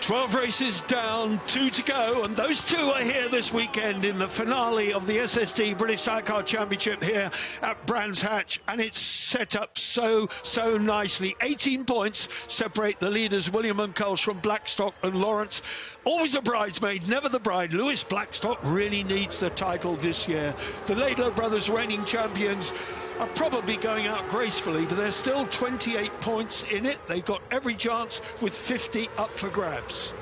12 races down, 2 to go, and those 2 are here this weekend in the finale of the SSD British Sidecar Championship here at Brands Hatch, and it's set up so nicely. 18 points separate the leaders William and Colch from Blackstock and Lawrence. Always a bridesmaid, never the bride. Lewis Blackstock really needs the title this year. The Laidlaw brothers, reigning champions, are probably going out gracefully, but there's still 28 points in it. They've got every chance with 50 up for grabs.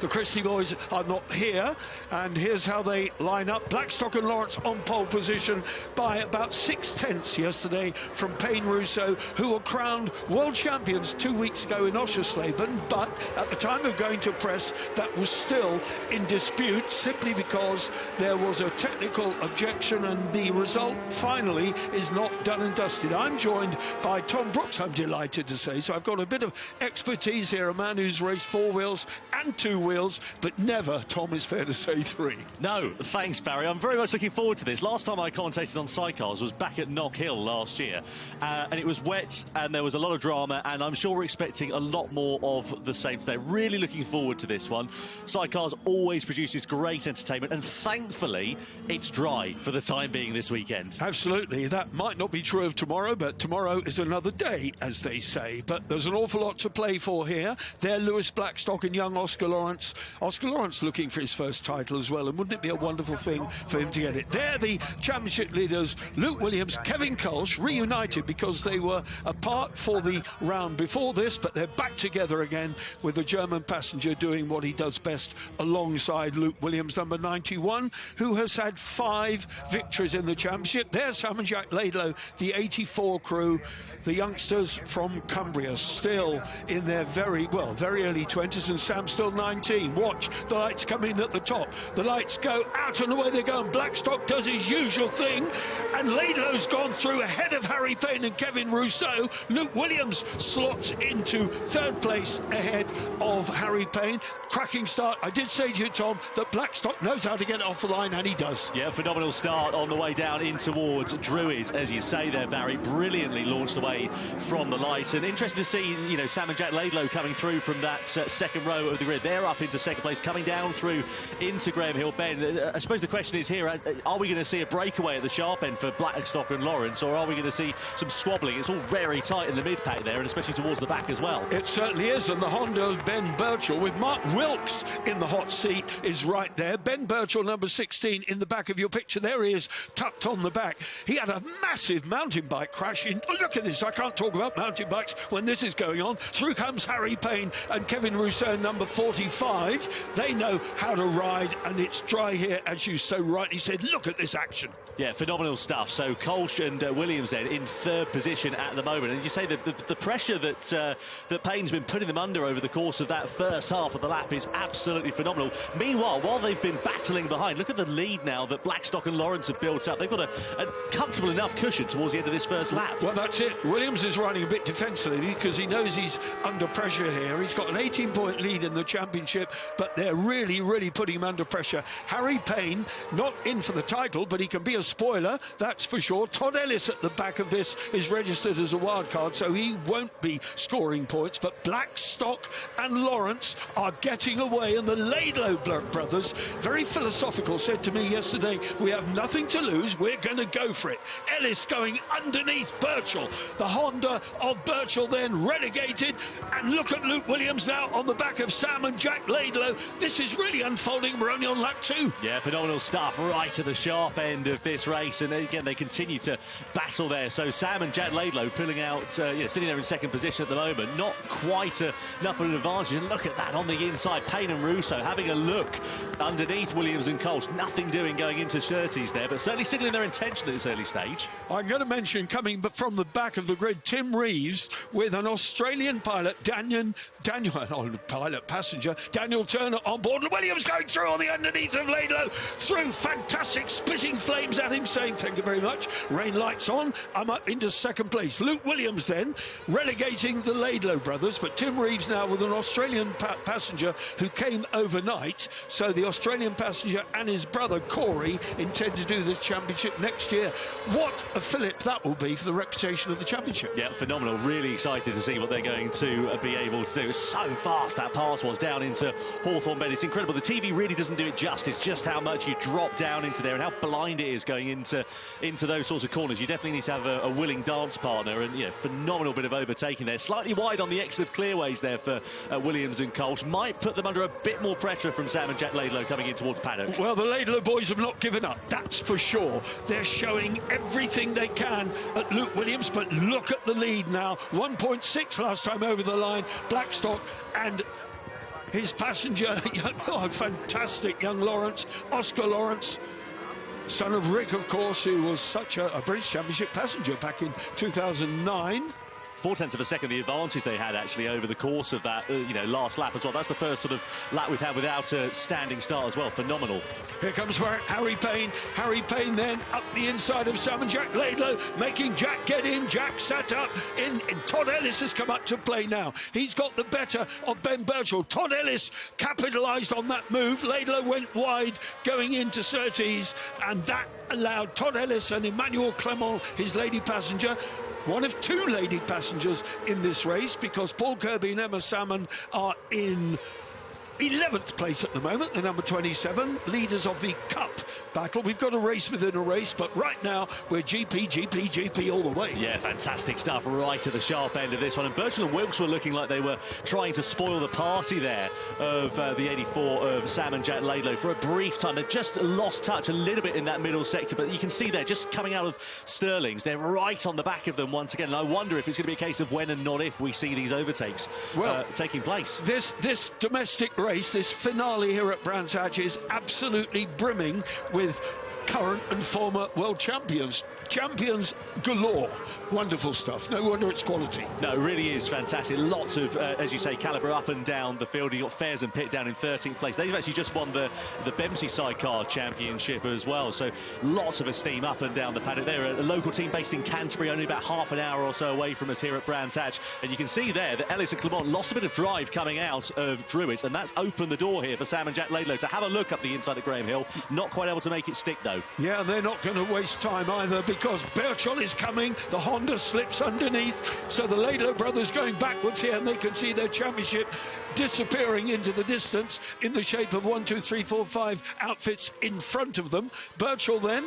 The Christie boys are not here, and here's how they line up. Blackstock and Lawrence on pole position by about 6/10 yesterday from Payne Russo, who were crowned world champions 2 weeks ago in Oschersleben, but at the time of going to press, that was still in dispute simply because there was a technical objection, and the result finally is not done and dusted. I'm joined by Tom Brooks, I'm delighted to say, so I've got a bit of expertise here, a man who's raced 4 wheels and 2 wheels, but never, Tom, is fair to say 3. No, thanks, Barry. I'm very much looking forward to this. Last time I commentated on sidecars was back at Knock Hill last year, and it was wet and there was a lot of drama, and I'm sure we're expecting a lot more of the same today. Really looking forward to this one. Sidecars always produces great entertainment, and thankfully it's dry for the time being this weekend. Absolutely. That might not be true of tomorrow, but tomorrow is another day, as they say. But there's an awful lot to play for here. They're Lewis Blackstock and young Oscar Lawrence. Oscar Lawrence looking for his first title as well, and wouldn't it be a wonderful thing for him to get it? They're the championship leaders, Luke Williams, Kevin Colch, reunited because they were apart for the round before this, but they're back together again with the German passenger doing what he does best alongside Luke Williams, number 91, who has had 5 victories in the championship. There's Sam and Jack Laidlaw, the 84 crew, the youngsters from Cumbria, still in their very early 20s, and Sam still 19. Watch, the lights come in at the top. The lights go out and away they go, and Blackstock does his usual thing, and Laidlaw's gone through ahead of Harry Payne and Kevin Rousseau. Luke Williams slots into 3rd place ahead of Harry Payne. Cracking start. I did say to you, Tom, that Blackstock knows how to get it off the line, and he does. Yeah, phenomenal start on the way down in towards Druid, as you say there, Barry. Brilliantly launched away from the light, and interesting to see, you know, Sam and Jack Laidlaw coming through from that second row of the grid. They're up into 2nd place, coming down through into Graham Hill Bend. I suppose the question is here, are we going to see a breakaway at the sharp end for Blackstock and Lawrence, or are we going to see some squabbling? It's all very tight in the mid-pack there, and especially towards the back as well. It certainly is, and the Honda Ben Birchall with Mark Wilkes in the hot seat is right there. Ben Birchall, number 16, in the back of your picture. There he is, tucked on the back. He had a massive mountain bike crash. Oh, look at this. I can't talk about mountain bikes when this is going on. Through comes Harry Payne and Kevin Rousseau, number 45. They know how to ride, and it's dry here, as you so rightly said. Look at this action. Yeah, phenomenal stuff. So Colch and Williams then in 3rd position at the moment, and you say that the pressure that Payne's been putting them under over the course of that first half of the lap is absolutely phenomenal. Meanwhile, while they've been battling behind, look at the lead now that Blackstock and Lawrence have built up. They've got a comfortable enough cushion towards the end of this first lap. Well, that's it. Williams is running a bit defensively because he knows he's under pressure here. He's got an 18-point lead in the championship, but they're really putting him under pressure. Harry Payne not in for the title, but he can be a spoiler, that's for sure. Todd Ellis at the back of this is registered as a wild card, so he won't be scoring points, but Blackstock and Lawrence are getting away, and the Laidlaw brothers, very philosophical, said to me yesterday, we have nothing to lose, we're going to go for it. Ellis going underneath Birchall. The Honda of Birchall then relegated, and look at Luke Williams now on the back of Sam and Jack Laidlaw. This is really unfolding. We're only on lap 2. Yeah, phenomenal stuff right at the sharp end of this race, and again they continue to battle there. So Sam and Jack Laidlaw pulling out, sitting there in 2nd position at the moment, not quite enough of an advantage. And look at that on the inside, Payne and Russo having a look underneath Williams and Colch. Nothing doing going into 30s there, but certainly signaling their intention at this early stage. I'm going to mention, coming from the back of the grid, Tim Reeves with an Australian pilot, passenger Daniel Turner on board, and Williams going through on the underneath of Laidlow, through, fantastic, spitting flames at him, saying thank you very much, rain lights on, I'm up into second place. Luke Williams then relegating the Laidlow brothers, but Tim Reeves now with an Australian passenger who came overnight, so the Australian passenger and his brother Corey intend to do this championship next year. What a fillip that will be for the reputation of the championship. Yeah, phenomenal. Really excited to see what they're going to be able to do. So fast that pass was down into Hawthorne Bend. It's incredible. The TV really doesn't do it justice, just how much you drop down into there and how blind it is going into those sorts of corners. You definitely need to have a willing dance partner, and phenomenal bit of overtaking there. Slightly wide on the exit of clearways there for Williams and Colch. Might put them under a bit more pressure from Sam and Jack Laidlow coming in towards paddock. Well, the Laidlow boys have not given up, that's for sure. They're showing everything they can at Luke Williams, but look at the lead now. 1.6 last time over the line. Blackstock and his passenger, fantastic young Lawrence, Oscar Lawrence, son of Rick, of course, who was such a British Championship passenger back in 2009. 0.4 of a second the advantage they had actually over the course of that last lap as well. That's the first sort of lap we've had without a standing start as well. Phenomenal. Here comes Harry Payne. Harry Payne then up the inside of Sam and Jack Laidlow, making Jack get in. Jack sat up in. Todd Ellis has come up to play now. He's got the better of Ben Birchall. Todd Ellis capitalised on that move. Laidlow went wide going into Surtees, and that allowed Todd Ellis and Emmanuel Clement, his lady passenger, one of two lady passengers in this race, because Paul Kirby and Emma Salmon are in 11th place at the moment, the number 27, leaders of the Cup battle. We've got a race within a race, but right now we're GP all the way. Yeah, fantastic stuff right at the sharp end of this one. And Birchall and Wilkes were looking like they were trying to spoil the party there of the 84 of Sam and Jack Laidlow for a brief time. They've just lost touch a little bit in that middle sector, but you can see they're just coming out of Stirling's. They're right on the back of them once again. And I wonder if it's going to be a case of when and not if we see these overtakes taking place. This domestic race, this finale here at Brands Hatch, is absolutely brimming with current and former world champions galore. Wonderful stuff. No wonder it's quality. No, it really is fantastic. Lots of, as you say, calibre up and down the field. You've got Fairs and Pitt down in 13th place. They've actually just won the Bemsey Sidecar Championship as well. So lots of esteem up and down the paddock. They're a local team based in Canterbury, only about half an hour or so away from us here at Brands Hatch. And you can see there that Ellis and Clement lost a bit of drive coming out of Druids, and that's opened the door here for Sam and Jack Laidlow to have a look up the inside of Graham Hill. Not quite able to make it stick, though. Yeah, they're not going to waste time either, because Birchall is coming. The Honda slips underneath, so the Laidlow brothers going backwards here, and they can see their championship disappearing into the distance in the shape of 1, 2, 3, 4, 5 outfits in front of them. Birchall then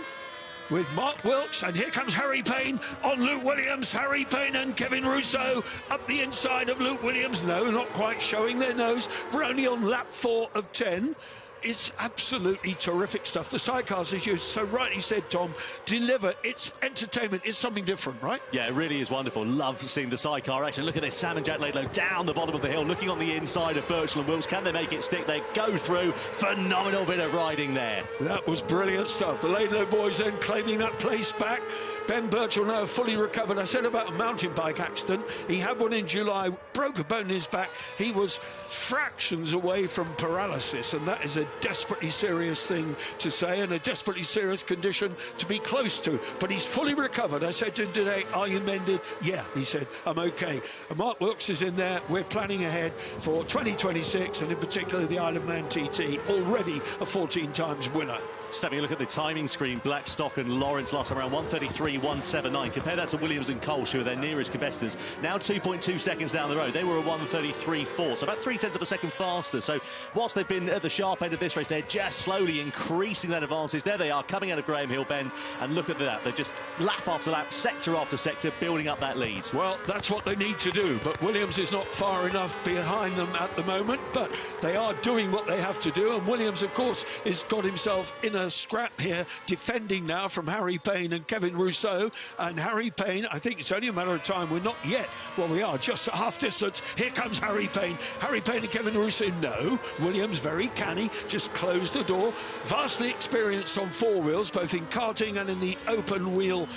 with Mark Wilkes, and here comes Harry Payne on Luke Williams. Harry Payne and Kevin Rousseau up the inside of Luke Williams. No, not quite showing their nose. We're only on lap 4 of 10. It's absolutely terrific stuff. The sidecars, as you so rightly said, Tom, deliver. It's entertainment. It's something different, right? Yeah, it really is wonderful. Love seeing the sidecar action. Look at this, Sam and Jack Laidlow down the bottom of the hill, looking on the inside of Birchall and Wilkes. Can they make it stick? They go through. Phenomenal bit of riding there. That was brilliant stuff. The Laidlow boys then claiming that place back. Ben Birchall now fully recovered. I said about a mountain bike accident. He had one in July, broke a bone in his back. He was fractions away from paralysis, and that is a desperately serious thing to say, and a desperately serious condition to be close to. But he's fully recovered. I said to him today, are you mended? Yeah, he said, I'm okay. And Mark Wilkes is in there. We're planning ahead for 2026, and in particular the Isle of Man TT, already a 14 times winner. Just having a look at the timing screen, Blackstock and Lawrence last time around 1:33.179. Compare that to Williams and Colch, who are their nearest competitors. Now 2.2 seconds down the road. They were a 1:33.4, so about 0.3 of a second faster. So whilst they've been at the sharp end of this race, they're just slowly increasing that advantage. There they are, coming out of Graham Hill Bend, and look at that. They're just lap after lap, sector after sector, building up that lead. Well, that's what they need to do, but Williams is not far enough behind them at the moment, but they are doing what they have to do, and Williams, of course, has got himself in a scrap here, defending now from Harry Payne and Kevin Rousseau. And Harry Payne, I think it's only a matter of time. We're not yet, well, we are just at half distance. Here comes Harry Payne. Harry Payne and Kevin Rousseau, no. Williams, very canny, just closed the door. Vastly experienced on four wheels, both in karting and in the open wheel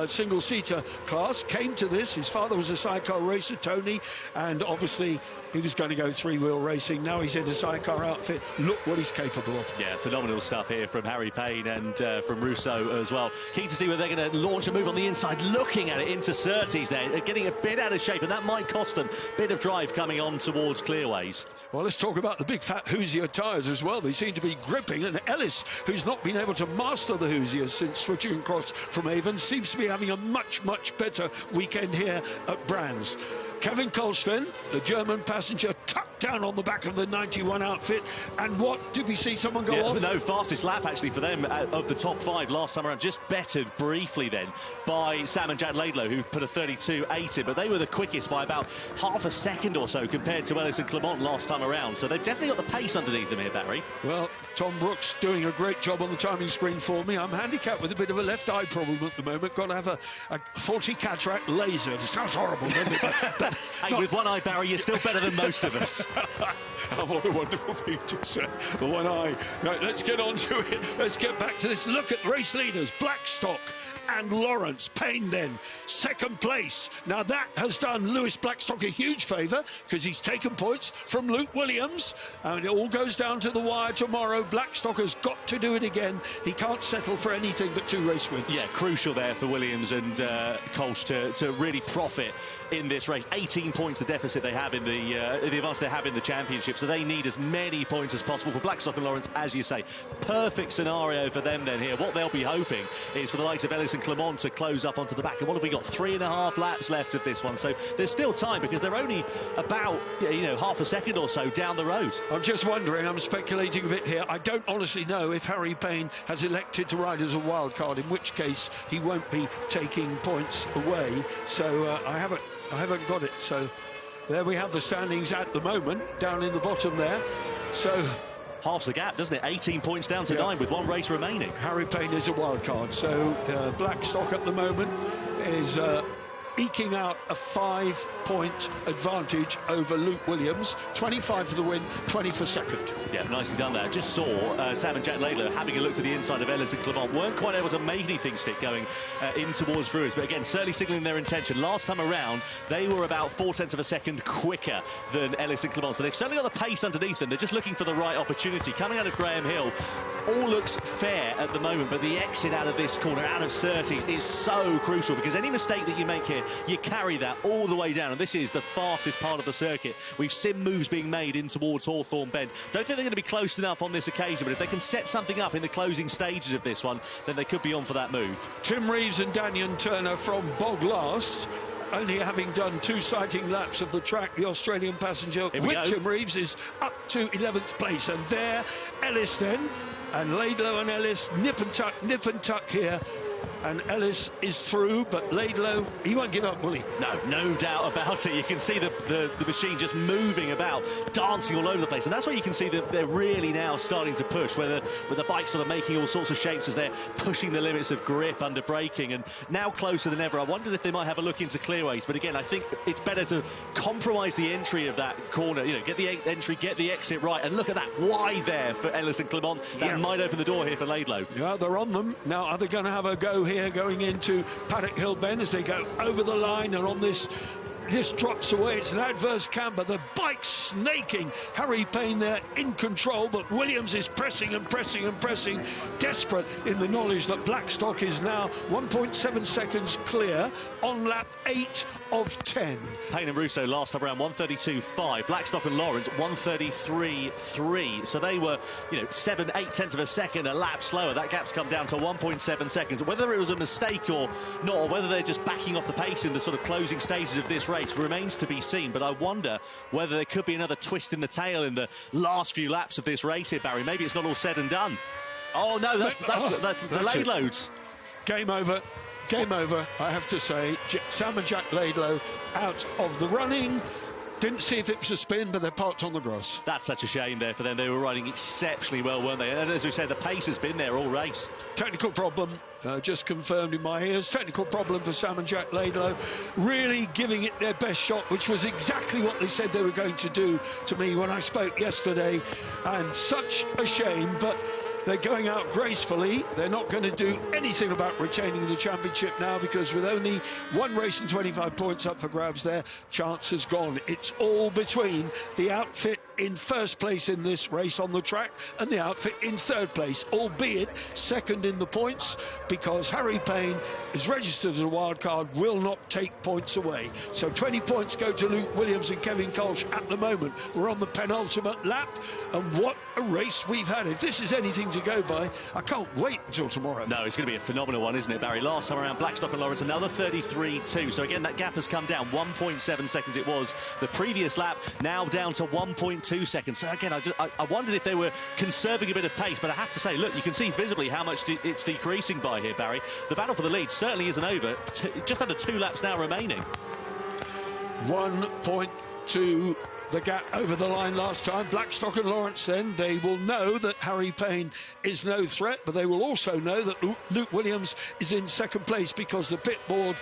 single-seater class. Came to this, his father was a sidecar racer, Tony, and obviously he was going to go three-wheel racing. Now he's in a sidecar outfit. Look what he's capable of. Yeah, phenomenal stuff here from Harry Payne and from Russo as well. Keen to see whether they're going to launch a move on the inside, looking at it into Surtees there, getting a bit out of shape, and that might cost them a bit of drive coming on towards Clearways. Well, let's talk about the big fat Hoosier tyres as well. They seem to be gripping, and Ellis, who's not been able to master the Hoosiers since switching across from Avon, seems to be having a much better weekend here at Brands. Kevin Colston, the German passenger, tucked down on the back of the 91 outfit. And what, did we see someone go off? No, fastest lap actually for them of the top 5 last time around, just bettered briefly then by Sam and Jack Laidlow, who put a 32.8 in, but they were the quickest by about half a second or so compared to Ellis and Clement last time around. So they've definitely got the pace underneath them here, Barry. Well, Tom Brooks doing a great job on the timing screen for me. I'm handicapped with a bit of a left eye problem at the moment. Got to have a faulty cataract laser. It sounds horrible, doesn't it? But hey, with one eye, Barry, you're still better than most of us. Oh, what a wonderful thing to say. The one eye. Right, let's get on to it. Let's get back to this. Look at race leaders. Blackstock and Lawrence. Payne then, second place. Now that has done Lewis Blackstock a huge favour because he's taken points from Luke Williams, and it all goes down to the wire tomorrow. Blackstock has got to do it again. He can't settle for anything but 2 race wins. Yeah, crucial there for Williams and Kolsch to really profit in this race. 18 points the deficit they have in the advance they have in the championship, so they need as many points as possible. For Blackstock and Lawrence, as you say, perfect scenario for them then here. What they'll be hoping is for the likes of Ellis and Clement to close up onto the back. And what have we got? 3.5 laps left of this one, so there's still time because they're only about half a second or so down the road. I'm just wondering, I'm speculating a bit here, I don't honestly know if Harry Payne has elected to ride as a wild card, in which case he won't be taking points away. So I haven't got it. So there we have the standings at the moment, down in the bottom there. So halves the gap, doesn't it? 18 points down to 9 with 1 race remaining. Harry Payne is a wild card. So Blackstock at the moment is eking out a 5-point advantage over Luke Williams. 25 for the win, 20 for second. Yeah, nicely done there. Just saw Sam and Jack Laidlow having a look to the inside of Ellis and Clement. Weren't quite able to make anything stick going in towards Druids, but again, certainly signalling their intention. Last time around, they were about 0.4 of a second quicker than Ellis and Clement, so they've certainly got the pace underneath them. They're just looking for the right opportunity. Coming out of Graham Hill, all looks fair at the moment, but the exit out of this corner, out of Surtees, is so crucial because any mistake that you make here, you carry that all the way down, and this is the fastest part of the circuit. We've seen moves being made in towards Hawthorne Bend. Don't think they're going to be close enough on this occasion, but if they can set something up in the closing stages of this one, then they could be on for that move. Tim Reeves and Daniel Turner from Bog last, only having done 2 sighting laps of the track. The Australian passenger with Tim Reeves is up to 11th place, and there Ellis then, and Laidlow and Ellis nip and tuck here. And Ellis is through, but Laidlow, he won't give up, will he? No doubt about it. You can see the machine just moving about, dancing all over the place, and that's where you can see that they're really now starting to push, with the bike sort of making all sorts of shapes as they're pushing the limits of grip under braking, and now closer than ever. I wondered if they might have a look into Clearways, but again, I think it's better to compromise the entry of that corner, get the entry, get the exit right, and look at that wide there for Ellis and Clement. That might open the door here for Laidlow. Yeah, they're on them. Now, are they going to have a go here going into Paddock Hill Bend as they go over the line, and on this drops away. It's an adverse camber. The bike's snaking. Harry Payne there in control, but Williams is pressing and pressing and pressing, desperate in the knowledge that Blackstock is now 1.7 seconds clear on lap 8 of 10. Payne and Russo last time around 132.5. Blackstock and Lawrence 133.3. So they were 7-8 tenths of a second a lap slower. That gap's come down to 1.7 seconds. Whether it was a mistake or not, or whether they're just backing off the pace in the sort of closing stages of this race, remains to be seen. But I wonder whether there could be another twist in the tail in the last few laps of this race here, Barry. Maybe it's not all said and done. Oh no, that's the Laidlows. Game over. Game over, I have to say. Sam and Jack Laidlow out of the running. Didn't see if it was a spin, but they're parked on the grass. That's such a shame there for them. They were riding exceptionally well, weren't they? And as we said, the pace has been there all race. Technical problem, just confirmed in my ears. Technical problem for Sam and Jack Laidlow. Really giving it their best shot, which was exactly what they said they were going to do to me when I spoke yesterday. And such a shame, but They're going out gracefully. They're not going to do anything about retaining the championship now, because with only one race and 25 points up for grabs, their chance has gone. It's all between the outfit in first place in this race on the track and the outfit in third place, albeit second in the points, because Harry Payne is registered as a wild card, will not take points away. So 20 points go to Luke Williams and Kevin Kolsch at the moment. We're on the penultimate lap, and what a race we've had. If this is anything to go by, I can't wait until tomorrow. No, it's going to be a phenomenal one, isn't it, Barry? Last time around, Blackstock and Lawrence, another 33.2. So again, that gap has come down. 1.7 seconds it was the previous lap, now down to 1.2 seconds. So again, I wondered if they were conserving a bit of pace, but I have to say, look, you can see visibly how much it's decreasing by here, Barry. The battle for the lead certainly isn't over. Just under 2 laps now remaining. 1.2 the gap over the line last time. Blackstock and Lawrence, then, they will know that Harry Payne is no threat, but they will also know that Luke Williams is in second place, because the pit board,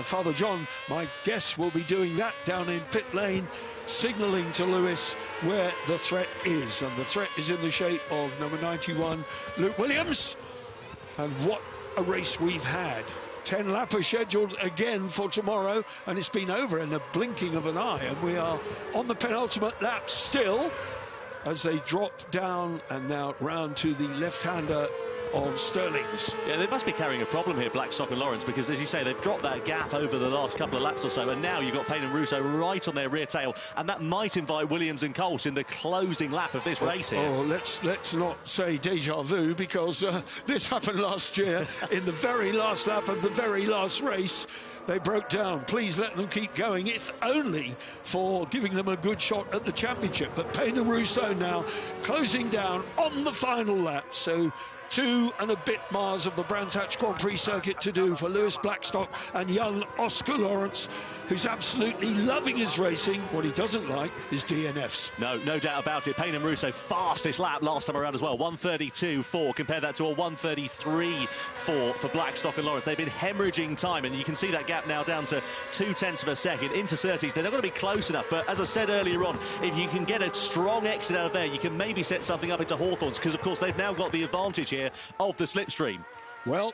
Father John, my guess, will be doing that down in pit lane, signalling to Lewis where the threat is. And the threat is in the shape of number 91, Luke Williams. And what a race we've had. 10 lappers scheduled again for tomorrow, and it's been over in a blinking of an eye, and we are on the penultimate lap still as they drop down and now round to the left-hander of Sterling's. Yeah, they must be carrying a problem here, Blackstock and Lawrence, because as you say, they've dropped that gap over the last couple of laps or so, and now you've got Payne and Russo right on their rear tail, and that might invite Williams and Kolsch in the closing lap of this race here. Oh, let's not say deja vu, because this happened last year in the very last lap of the very last race. They broke down. Please let them keep going, if only for giving them a good shot at the championship. But Payne and Russo now closing down on the final lap. So 2 and a bit miles of the Brands Hatch Grand Prix circuit to do for Lewis Blackstock and young Oscar Lawrence, who's absolutely loving his racing. What he doesn't like is DNFs. No doubt about it. Payne and Russo, fastest lap last time around as well. 1:32.4. Compare that to a 1:33.4 for Blackstock and Lawrence. They've been hemorrhaging time, and you can see that gap now down to 0.2 of a second. Into Surtees, they're not going to be close enough. But as I said earlier on, if you can get a strong exit out of there, you can maybe set something up into Hawthorns, because, of course, they've now got the advantage here of the slipstream. Well,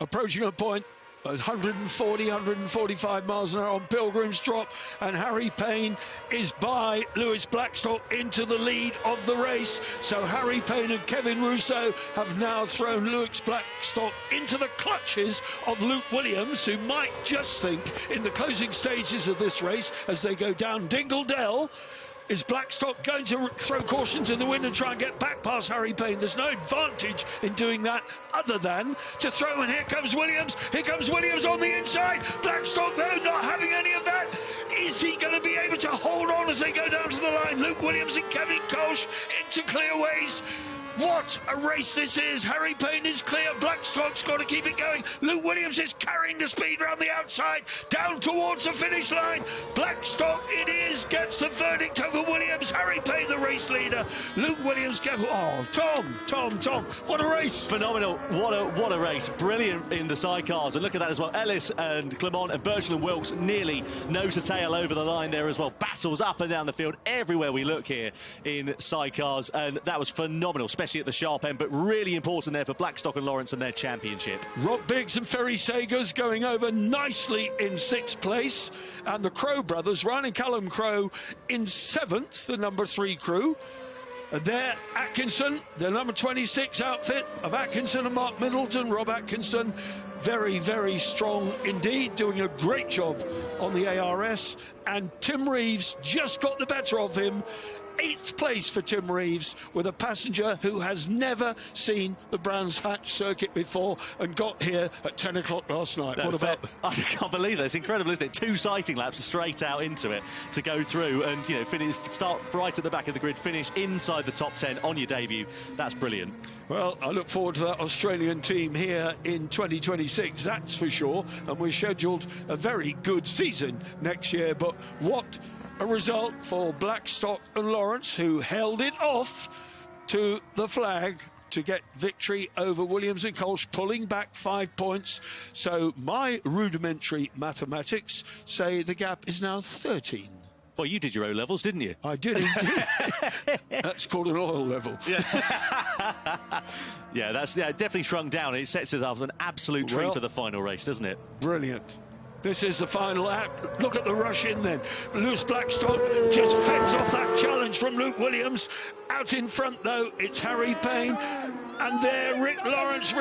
approaching a point, 140, 145 miles an hour on Pilgrim's Drop, and Harry Payne is by Lewis Blackstock into the lead of the race. So Harry Payne and Kevin Russo have now thrown Lewis Blackstock into the clutches of Luke Williams, who might just think in the closing stages of this race, as they go down Dingle Dell, is Blackstock going to throw caution to the wind and try and get back past Harry Payne? There's no advantage in doing that other than to throw, and here comes Williams. Here comes Williams on the inside. Blackstock, though, not having any of that. Is he going to be able to hold on as they go down to the line? Luke Williams and Kevin Kolsch into clear ways. What a race this is. Harry Payne is clear. Blackstock's got to keep it going. Luke Williams is carrying the speed around the outside, down towards the finish line. Blackstock it is, gets the verdict over Williams. Harry Payne, the race leader. Luke Williams, oh, Tom, what a race. Phenomenal. What a race. Brilliant in the sidecars. And look at that as well. Ellis and Clement and Birchall and Wilkes nearly nose to tail over the line there as well. Battles up and down the field everywhere we look here in sidecars. And that was phenomenal, especially at the sharp end, but really important there for Blackstock and Lawrence and their championship. Rob Biggs and Ferry Sagers going over nicely in 6th place, and the Crow brothers, Ryan and Callum Crow, in 7th, the number 3 crew. And there, Atkinson, the number 26 outfit of Atkinson and Mark Middleton. Rob Atkinson, very, very strong indeed, doing a great job on the ARS. And Tim Reeves just got the better of him. 8th place for Tim Reeves, with a passenger who has never seen the Brands Hatch circuit before and got here at 10 o'clock last night. No, what about? I can't believe that. It's incredible, isn't it? 2 sighting laps straight out into it to go through and, you know, start right at the back of the grid, finish inside the top 10 on your debut. That's brilliant. Well, I look forward to that Australian team here in 2026, that's for sure. And we're scheduled a very good season next year. But what a result for Blackstock and Lawrence, who held it off to the flag to get victory over Williams and Kolsch, pulling back 5 points. So my rudimentary mathematics say the gap is now 13. Well, you did your O-levels, didn't you? I did indeed. That's called an oil level. Yeah, that's definitely shrunk down. It sets us up an absolute treat for the final race, doesn't it? Brilliant. This is the final act. Look at the rush in then. Lewis Blackstock just fends off that challenge from Luke Williams. Out in front, though, it's Harry Payne. And there, Rick Lawrence,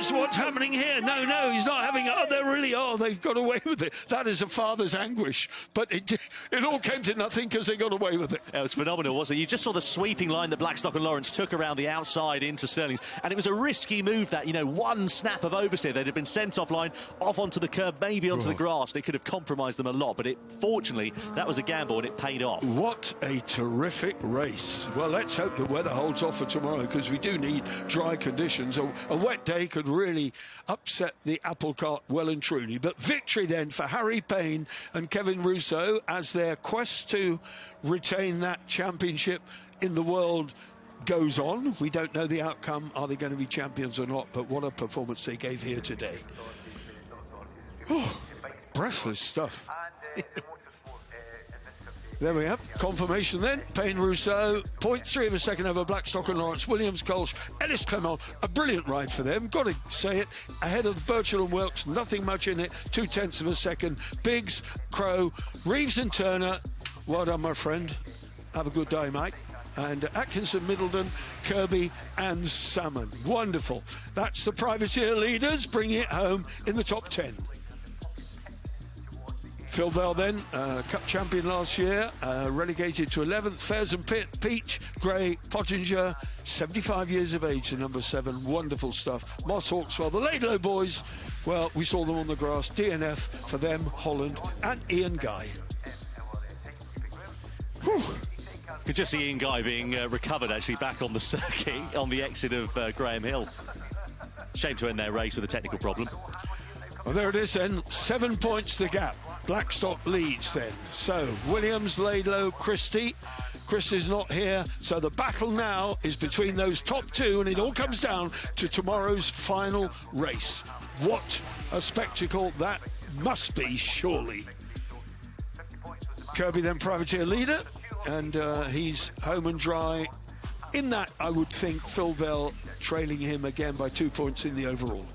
what's happening here? No, he's not having it. Oh, they really are. They've got away with it. That is a father's anguish. But it all came to nothing because they got away with it. It was phenomenal, wasn't it? You just saw the sweeping line that Blackstock and Lawrence took around the outside into Stirling's. And it was a risky move that, one snap of oversteer. They'd have been sent offline, off onto the curb, maybe onto the grass. And it could have compromised them a lot. But fortunately, that was a gamble and it paid off. What a terrific race. Well, let's hope the weather holds off for tomorrow because we do need dry conditions. A wet day could really upset the apple cart well and truly. But victory then for Harry Payne and Kevin Rousseau as their quest to retain that championship in the world goes on. We don't know the outcome. Are they going to be champions or not? But what a performance they gave here today. Oh, breathless stuff. There we have confirmation then. Payne Rousseau, 0.3 of a second over Blackstock and Lawrence. Williams, Kolsch, Ellis Clement. A brilliant ride for them. Got to say it. Ahead of Birchall and Wilkes, nothing much in it. 0.2 of a second. Biggs, Crow, Reeves and Turner. Well done, my friend. Have a good day, mate. And Atkinson, Middleton, Kirby and Salmon. Wonderful. That's the privateer leaders bringing it home in the top 10. Phil Bell then, Cup champion last year, relegated to 11th. Fairs and Peach, Gray, Pottinger, 75 years of age, the number 7. Wonderful stuff. Moss Hawkswell, the Laidlow boys, well, we saw them on the grass. DNF for them, Holland and Ian Guy. Whew. Could just see Ian Guy being recovered actually back on the circuit on the exit of Graham Hill. Shame to end their race with a technical problem. Well, there it is then, 7 points the gap. Blackstock leads then. So Williams, Laidlow, Christie. Christie's not here, so the battle now is between those top 2, and it all comes down to tomorrow's final race. What a spectacle that must be, surely. Kirby then privateer leader, and he's home and dry. In that, I would think Phil Bell trailing him again by 2 points in the overall.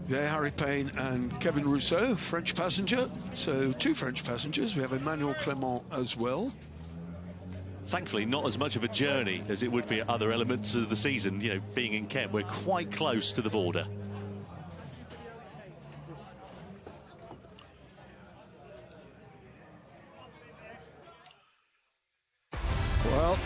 There, Harry Payne and Kevin Rousseau, French passenger. So 2 French passengers. We have Emmanuel Clement as well. Thankfully, not as much of a journey as it would be at other elements of the season. Being in Kent, we're quite close to the border. Well,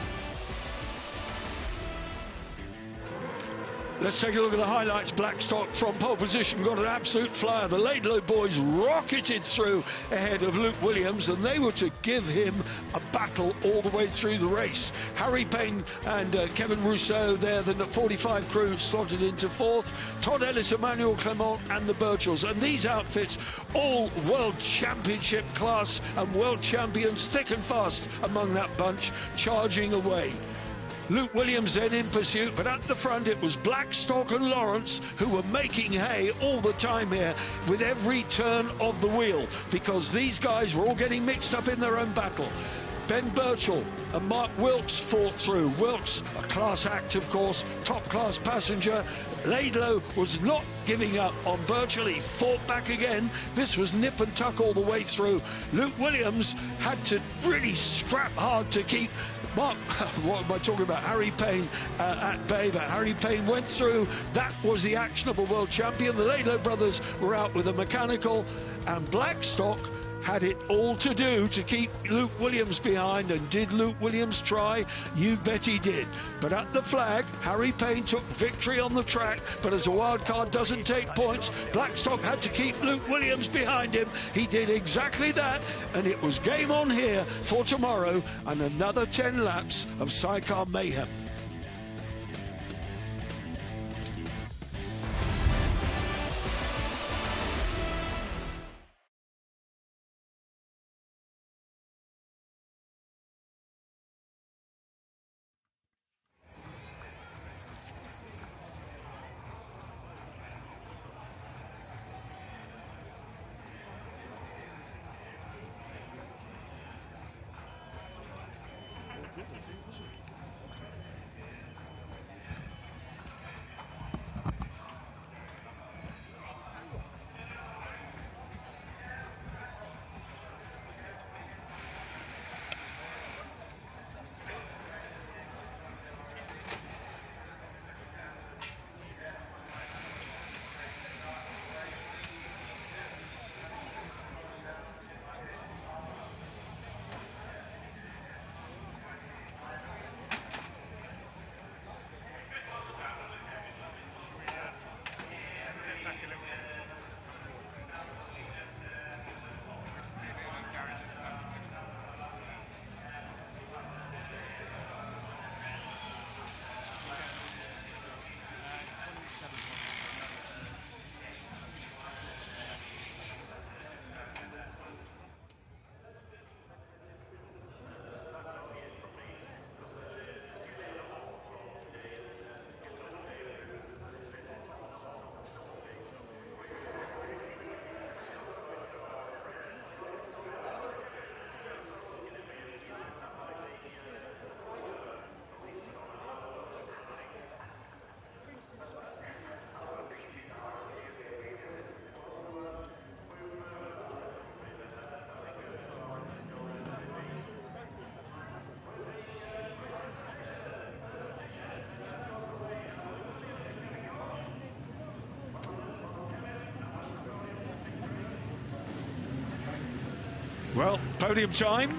let's take a look at the highlights. Blackstock from pole position got an absolute flyer. The Laidlow boys rocketed through ahead of Luke Williams, and they were to give him a battle all the way through the race. Harry Payne and Kevin Rousseau there, the 45 crew slotted into 4th. Todd Ellis, Emmanuel Clement and the Birchalls. And these outfits, all World Championship class and world champions, thick and fast among that bunch, charging away. Luke Williams then in pursuit, but at the front it was Blackstock and Lawrence who were making hay all the time here with every turn of the wheel, because these guys were all getting mixed up in their own battle. Ben Birchall and Mark Wilkes fought through. Wilkes, a class act of course, top class passenger. Laidlow was not giving up on Birchall. He fought back again. This was nip and tuck all the way through. Luke Williams had to really scrap hard to keep Mark, what am I talking about? Harry Payne at bay, but Harry Payne went through. That was the actionable world champion. The Laidlow brothers were out with a mechanical, and Blackstock had it all to do to keep Luke Williams behind. And did Luke Williams try? You bet he did. But at the flag, Harry Payne took victory on the track, but as a wild card doesn't take points, Blackstock had to keep Luke Williams behind him. He did exactly that, and it was game on here for tomorrow, and another 10 laps of Sidecar mayhem. Well, podium time.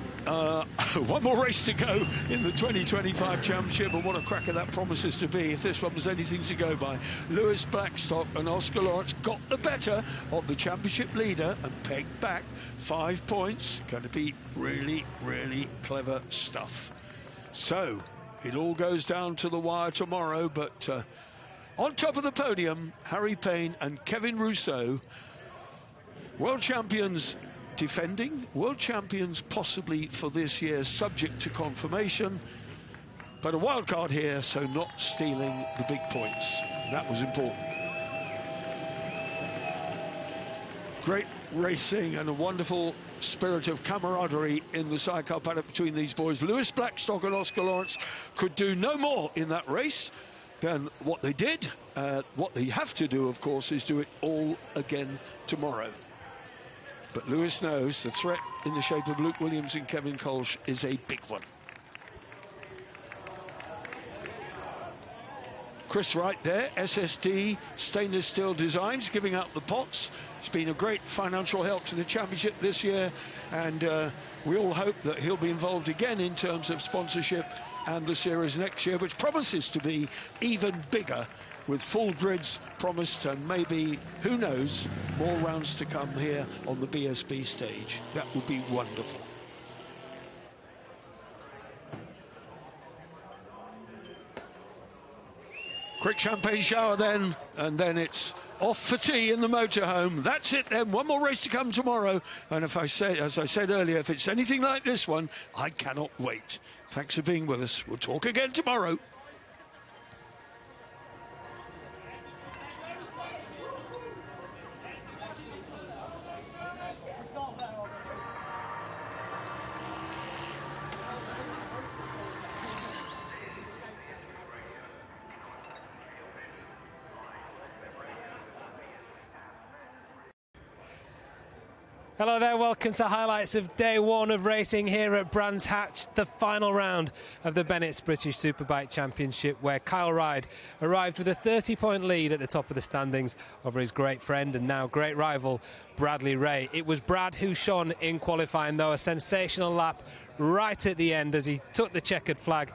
One more race to go in the 2025 Championship, and what a cracker that promises to be if this one was anything to go by. Lewis Blackstock and Oscar Lawrence got the better of the championship leader and pegged back 5 points. Going to be really, really clever stuff. So, it all goes down to the wire tomorrow, but on top of the podium, Harry Payne and Kevin Rousseau, world champions defending, world champions possibly for this year, subject to confirmation, but a wild card here, so not stealing the big points. That was important. Great racing and a wonderful spirit of camaraderie in the sidecar paddock between these boys. Lewis Blackstock and Oscar Lawrence could do no more in that race than what they did. What they have to do, of course, is do it all again tomorrow. But Lewis knows the threat in the shape of Luke Williams and Kevin Kolsch is a big one. Chris Wright there, SSD stainless steel designs, giving out the pots. It's been a great financial help to the championship this year, and we all hope that he'll be involved again in terms of sponsorship and the series next year, which promises to be even bigger, with full grids promised and maybe, who knows, more rounds to come here on the BSB stage. That would be wonderful. Quick champagne shower then, and then it's off for tea in the motorhome. That's it then, one more race to come tomorrow. And if I say, as I said earlier, if it's anything like this one, I cannot wait. Thanks for being with us. We'll talk again tomorrow. Hello there, welcome to highlights of day one of racing here at Brands Hatch, the final round of the Bennett's British Superbike Championship, where Kyle Ryde arrived with a 30-point lead at the top of the standings over his great friend and now great rival, Bradley Ray. It was Brad who shone in qualifying, though, a sensational lap right at the end as he took the checkered flag